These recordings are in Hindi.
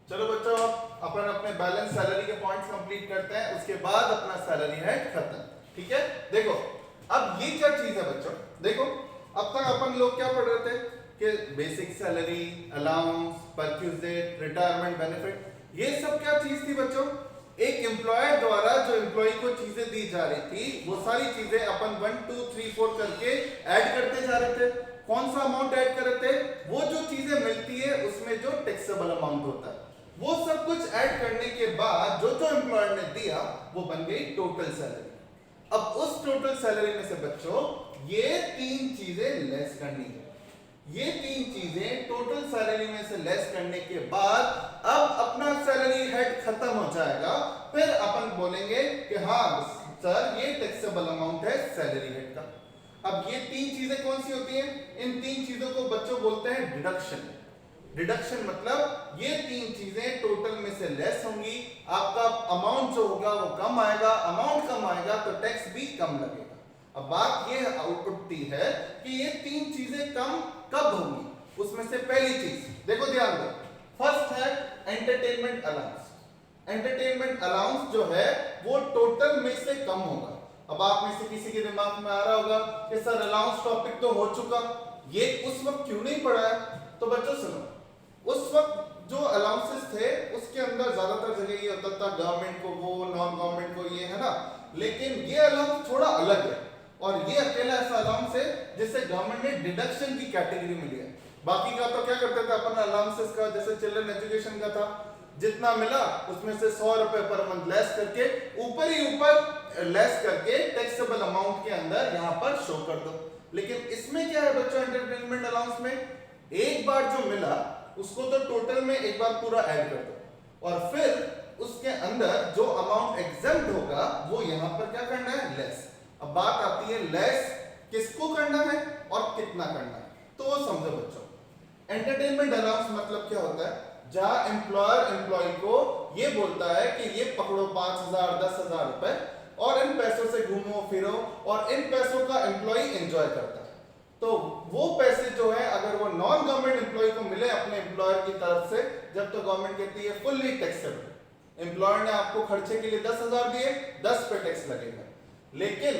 चलो बच्चों अपन अपने बैलेंस सैलरी के पॉइंट्स कंप्लीट करते हैं, उसके बाद अपना सैलरी है खत्म। ठीक है, देखो अब ये क्या चीज है बच्चों, देखो अब तक अपन लोग क्या पढ़ रहे थे कि basic salary, allowance, purchase date, retirement benefit, ये सब क्या चीज थी बच्चों? एक एम्प्लॉयर द्वारा जो एम्प्लॉय को चीजें दी जा रही थी, वो सारी चीजें अपन 1 2 3 4 करके ऐड करते जा रहे थे। कौन सा अमाउंट ऐड कर रहे थे? वो जो चीजें मिलती है उसमें जो टैक्सेबल अमाउंट होता है, वो सब कुछ ऐड करने के बाद जो जो एम्प्लॉयर ने दिया वो बन गई टोटल सैलरी। अब उस टोटल सैलरी में से बच्चों ये तीन चीजें लेस करनी है। ये तीन चीजें टोटल सैलरी में से लेस करने के बाद अब अपना सैलरी हेड खत्म हो जाएगा। फिर अपन बोलेंगे कि हाँ सर ये टैक्सेबल अमाउंट है सैलरी हेड का। अब ये तीन चीजें कौन सी होती हैं? इन तीन चीजों को बच्चों बोलते हैं डिडक्शन। डिडक्शन मतलब ये तीन चीजें टोटल में से लेस होंगी, आपका अमाउंट जो होगा वो कम आएगा, अमाउंट कम आएगा तो टैक्स भी कम लगेगा। अब बात ये उठती है कि ये तीन चीजें कम कब होंगी? उसमें से पहली चीज देखो, ध्यान दो, फर्स्ट है एंटरटेनमेंट अलाउंस। एंटरटेनमेंट अलाउंस जो है वो टोटल में से कम होगा। अब आप में से किसी के दिमाग में आ रहा होगा कि सर अलाउंस टॉपिक तो हो चुका, ये उस वक्त क्यों नहीं पढ़ा है? तो बच्चों सुनो, उस वक्त जो अलाउंसेस थे उसके अंदर ज्यादातर जगह ये होता था गवर्नमेंट को वो, नॉन गवर्नमेंट को ये, है ना। लेकिन ये अलाउंस थोड़ा अलग है और ये अकेला ऐसा अलाउंस है जिससे गवर्नमेंट ने डिडक्शन की कैटेगरी में लिया। बाकी का तो क्या करते थे अपन अलाउंसेस का, जैसे चिल्ड्रन एजुकेशन का था, जितना मिला उसमें से 100 रुपए पर मंथ लेस करके ऊपर ही ऊपर लेस करके टैक्सेबल अमाउंट के अंदर यहां पर शो कर दो। लेकिन इसमें क्या है बच्चों, एंटरटेनमेंट अलाउंस में एक बार जो मिला उसको तो टोटल में एक बार पूरा ऐड कर दो और फिर उसके अंदर जो अमाउंट एग्जेम्प्ट होगा वो यहां पर क्या करना है? लेस। अब बात आती है लेस किसको करना है और कितना करना है, तो वो समझो बच्चों। एंटरटेनमेंट अलाउंस मतलब क्या होता है? जहां एम्प्लॉयर एम्प्लॉय को ये बोलता है कि ये पकड़ो 5,000 10,000 रुपए और इन पैसों से घूमो फिरो और इन पैसों का एम्प्लॉय एंजॉय करता है। तो वो पैसे जो है अगर वो नॉन गवर्नमेंट एम्प्लॉय को मिले अपने एम्प्लॉयर की तरफ से, जब तो गवर्नमेंट कहती है फुल्ली टैक्सेबल। एम्प्लॉयर ने आपको खर्चे के लिए 10,000 दिए, 10 पे टैक्स लगेगा। लेकिन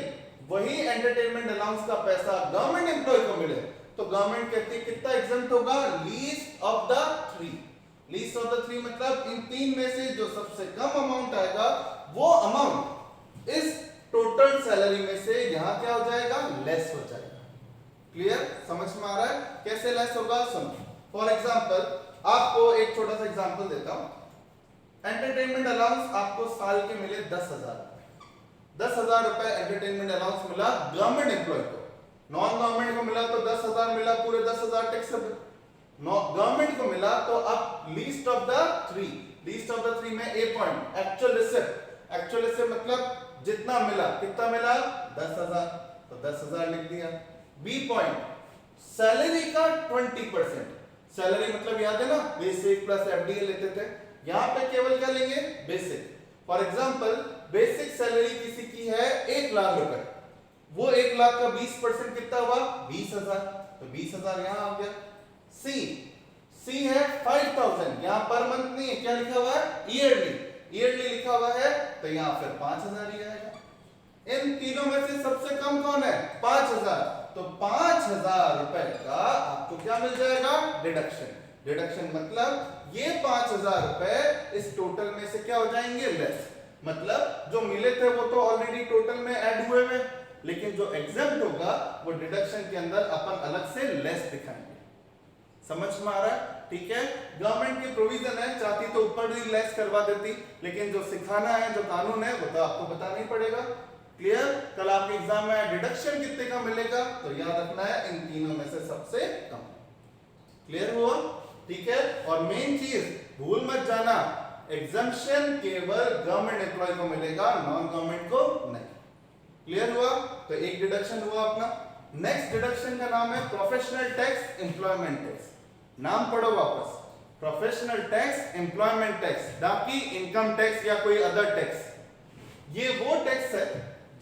वही एंटरटेनमेंट अलाउंस का पैसा गवर्नमेंट एम्प्लॉय को मिले तो गवर्नमेंट कहती है कितना एग्जम्प्ट होगा? Least of the three. Least of the three मतलब इन तीन में से जो सबसे कम अमाउंट आएगा वो अमाउंट इस टोटल सैलरी में से यहां क्या हो जाएगा? लेस हो जाएगा। क्लियर? समझ में आ रहा है कैसे लेस होगा? सुनो, फॉर एग्जांपल आपको एक छोटा सा एग्जांपल देता हूं। एंटरटेनमेंट अलाउंस आपको साल के मिले 10,000। 10,000 रुपए एंटरटेनमेंट अलाउंस मिला गवर्नमेंट एम्प्लॉय को। नॉन गवर्नमेंट को मिला तो 10,000 मिला, पूरे 10,000 टैक्सेबल। गवर्नमेंट को मिला तो अब least of the three, least of the three में a point actual receipt. Actual receipt मतलब जितना मिला, कितना मिला? 10,000, तो 10,000 लिख दिया। बी पॉइंट सैलरी का 20%। सैलरी मतलब याद है ना, बेसिक प्लस एफडीए लेते थे, यहां पे केवल क्या लेंगे? Basic. For example basic salary किसी की है 1 लाख रुपए, वो 1 लाख का 20% कितना हुआ? 20,000, तो 20,000 यहां आ गया। सी है 5,000, यहां पर मंथ नहीं है, क्या लिखा हुआ है? ईयरली। ईयरली लिखा हुआ है तो यहां फिर 5,000 ही आएगा। इन तीनों में से सबसे कम कौन है? 5,000, तो 5,000 रुपए का आपको क्या मिल जाएगा? डिडक्शन। डिडक्शन मतलब ये 5,000 रुपए इस टोटल में से क्या हो जाएंगे? लेस। मतलब जो मिले थे वो तो ऑलरेडी टोटल में ऐड हुए हैं, लेकिन जो एग्जेम्प्ट होगा वो डिडक्शन के अंदर अपन अलग से लेस दिखाएंगे। समझ में आ रहा है? ठीक है, गवर्नमेंट की प्रोविजन है, चाहती तो ऊपर भी लेस करवा देती, लेकिन जो सिखाना है, जो कानून है, वो तो आपको बताना ही पड़ेगा। क्लियर? कल आपके एग्जाम में डिडक्शन कितने का मिलेगा तो याद रखना है इन तीनों में से सबसे कम। क्लियर हुआ? ठीक है, और मेन चीज भूल मत जाना, एग्जम्पशन केवल गवर्नमेंट एम्प्लॉय को मिलेगा, नॉन गवर्नमेंट को नहीं। क्लियर हुआ? तो एक डिडक्शन हुआ अपना। नेक्स्ट डिडक्शन का नाम है प्रोफेशनल टैक्स, एम्प्लॉयमेंट टैक्स। नाम पढ़ो वापस, प्रोफेशनल टैक्स, एम्प्लॉयमेंट टैक्स, बाकी इनकम टैक्स या कोई अदर टैक्स। ये वो टैक्स है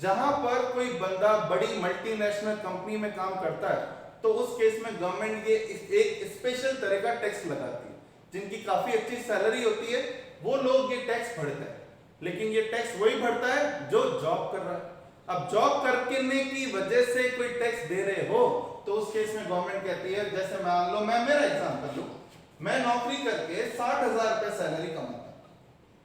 जहां पर कोई बंदा बड़ी मल्टीनेशनल कंपनी में काम करता है तो उस केस में गवर्नमेंट ये एक स्पेशल तरह का टैक्स लगाती है। जिनकी काफी अच्छी सैलरी होती है वो लोग ये टैक्स भरते हैं, लेकिन ये टैक्स वही भरता है जो जॉब कर रहा है। अब जॉब करने की वजह से कोई टैक्स दे रहे हो तो उस केस में गवर्नमेंट कहती है, जैसे मान लो मैं मेरा एग्जांपल लूं, मैं नौकरी करके 60,000 रुपए सैलरी कमाता हूं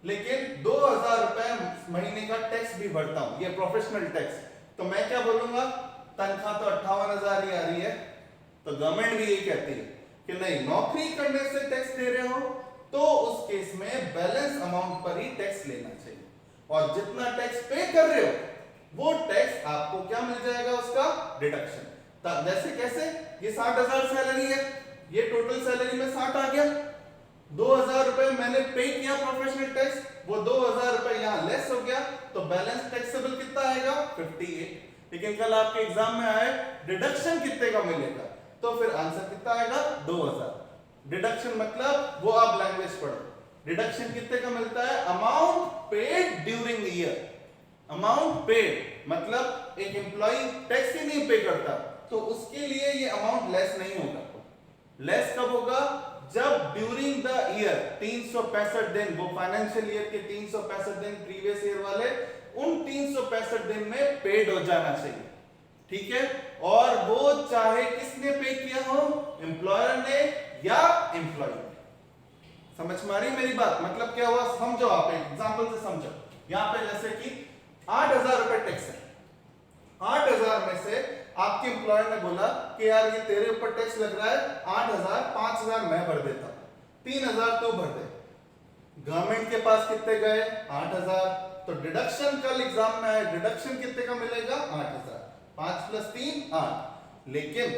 लेकिन 2,000 रुपए महीने का टैक्स भी भरता हूं, ये प्रोफेशनल टैक्स। तो मैं क्या बोलूंगा, तनख्वाह तो 58,000 ही आ रही है। तो गवर्नमेंट भी यही कहती है कि नहीं, नौकरी करने से टैक्स दे रहे हो तो उस केस में बैलेंस अमाउंट पर ही टैक्स लेना चाहिए, और जितना टैक्स पे कर रहे हो वो टैक्स आपको क्या मिल जाएगा, उसका डिडक्शन। जैसे कैसे, ये 60,000 सैलरी है, ये टोटल सैलरी में 60 आ गया, 2,000 रुपए मैंने पे किया प्रोफेशनल टैक्स, वो 2,000 रुपए यहां लेस हो गया, तो बैलेंस टैक्सेबल कितना आएगा, 58। लेकिन कल आपके एग्जाम में आए डिडक्शन कितने का मिलेगा, तो फिर आंसर कितना आएगा, 2,000। डिडक्शन मतलब वो आप लैंग्वेज पढ़ो, डिडक्शन कितने का मिलता है, amount paid during the year. Amount paid मतलब एक एम्प्लॉय टैक्स ही नहीं पे करता तो उसके लिए ये अमाउंट लेस नहीं होगा। लेस कब होगा, जब ड्यूरिंग द ईयर 365 दिन, वो फाइनेंशियल ईयर के 365 दिन प्रीवियस ईयर वाले, उन 365 दिन में पेड हो जाना चाहिए, ठीक है। और वो चाहे किसने पे किया हो, एम्प्लॉयर ने या एम्प्लॉय ने। समझ में आ रही मेरी बात, मतलब क्या हुआ, समझो, आप एग्जांपल से समझो। यहां पे जैसे कि 8,000 रुपए टैक्स है, 8,000 में से आपके एम्प्लॉयर ने बोला कि यार ये तेरे ऊपर टैक्स लग रहा है, 8,000, 5,000 मैं भर देता हूं, 3,000 तू भर दे। गवर्नमेंट के पास कितने गए, 8,000, तो डिडक्शन कल एग्जाम में आए, डिडक्शन कितने का मिलेगा, 8,000, 5 + 3 8। लेकिन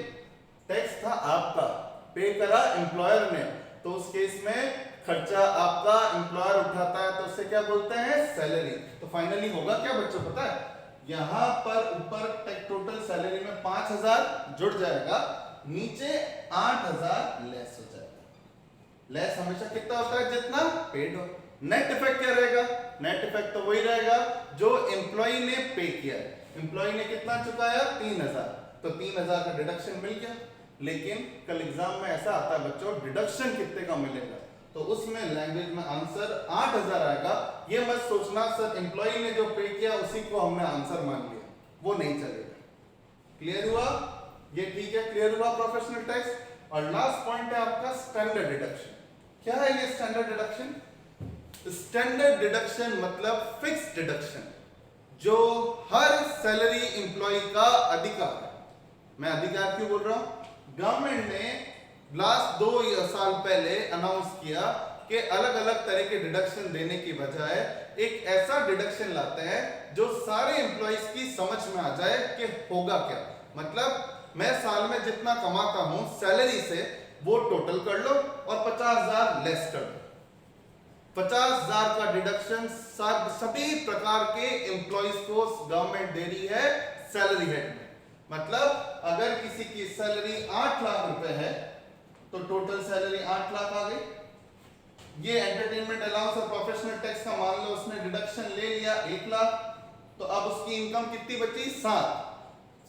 टैक्स था आपका, पे करा एम्प्लॉयर ने, तो उस केस में खर्चा आपका एम्प्लॉयर उठाता है, तो उससे क्या बोलते हैं, सैलरी। तो फाइनली होगा क्या बच्चों, पता है, यहां पर ऊपर टोटल सैलरी में 5,000 जुड़ जाएगा, नीचे 8,000 लेस हो जाएगा। लेस हमेशा कितना होता है, जितना पेड हो। नेट इफेक्ट क्या रहेगा, नेट इफेक्ट तो वही रहेगा जो एम्प्लॉय ने पे किया है। एम्प्लॉय ने कितना चुकाया, 3,000, तो 3,000 का डिडक्शन मिल गया। लेकिन कल एग्जाम में ऐसा आता है बच्चों, डिडक्शन कितने का मिलेगा, तो उसमें लैंग्वेज में आंसर 8,000 आएगा। ये मत सोचना सर एम्प्लॉय ने जो पे किया उसी को हमने आंसर मान लिया, वो नहीं चलेगा। क्लियर हुआ, ये ठीक है, क्लियर हुआ प्रोफेशनल टैक्स। और लास्ट पॉइंट है आपका स्टैंडर्ड डिडक्शन। क्या है ये स्टैंडर्ड डिडक्शन, स्टैंडर्ड डिडक्शन मतलब फिक्स डिडक्शन, जो हर सैलरी एम्प्लॉय का अधिकार है। मैं अधिकार क्यों बोल रहा हूं, गवर्नमेंट ने लास्ट 2 साल पहले अनाउंस किया कि अलग अलग तरह के डिडक्शन देने की बजाय एक ऐसा डिडक्शन लाते हैं जो सारे एम्प्लॉइज की समझ में आ जाए कि होगा क्या। मतलब मैं साल में जितना कमाता हूं सैलरी से, वो टोटल कर लो और 50,000 लेस कर दो। 50,000 का डिडक्शन सभी प्रकार के एम्प्लॉइज को गवर्नमेंट दे रही है सैलरी हेड में। मतलब अगर किसी की सैलरी 8 लाख रुपए है तो टोटल सैलरी 8 लाख आ गई। ये एंटरटेनमेंट अलाउंस और प्रोफेशनल टैक्स का मान लो उसने डिडक्शन ले लिया 1 लाख, तो अब उसकी इनकम कितनी बची,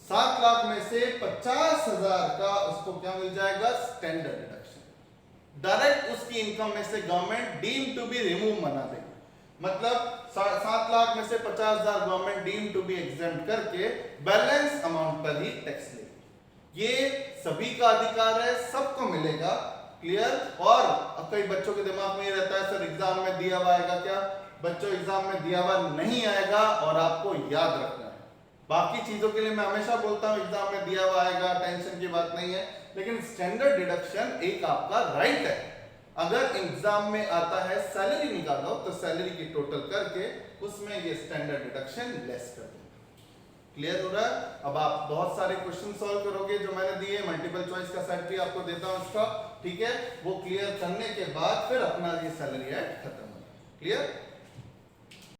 7 लाख में से 50,000 का उसको क्या मिल जाएगा, स्टैंडर्ड डिडक्शन। डायरेक्ट उसकी इनकम में से government deem to be remove बना देगी। मतलब 7 लाख में से 50,000 government deem to be exempt करके बैलेंस अमाउंट पर ही टैक्स लेगी। ये सभी का अधिकार है, सबको मिलेगा। क्लियर। और कई बच्चों के दिमाग में ये रहता है सर एग्जाम में दिया हुआ आएगा क्या, बच्चों एग्जाम में दिया हुआ नहीं आएगा और आपको याद रखना है। बाकी चीजों के लिए मैं हमेशा बोलता हूं एग्जाम में दिया हुआ आएगा, टेंशन की बात नहीं है, लेकिन स्टैंडर्ड डिडक्शन एक आपका राइट है। अगर एग्जाम में आता है सैलरी निकालो तो सैलरी की टोटल करके उसमें ये स्टैंडर्ड डिडक्शन लेस कर देंगे। क्लियर हो रहा है। अब आप बहुत सारे क्वेश्चन सॉल्व करोगे जो मैंने दिए, मल्टीपल चॉइस का सेट भी आपको देता हूं इसका, ठीक है। वो क्लियर करने के बाद फिर अपना ये सैलरी ऐड खत्म होगा। क्लियर।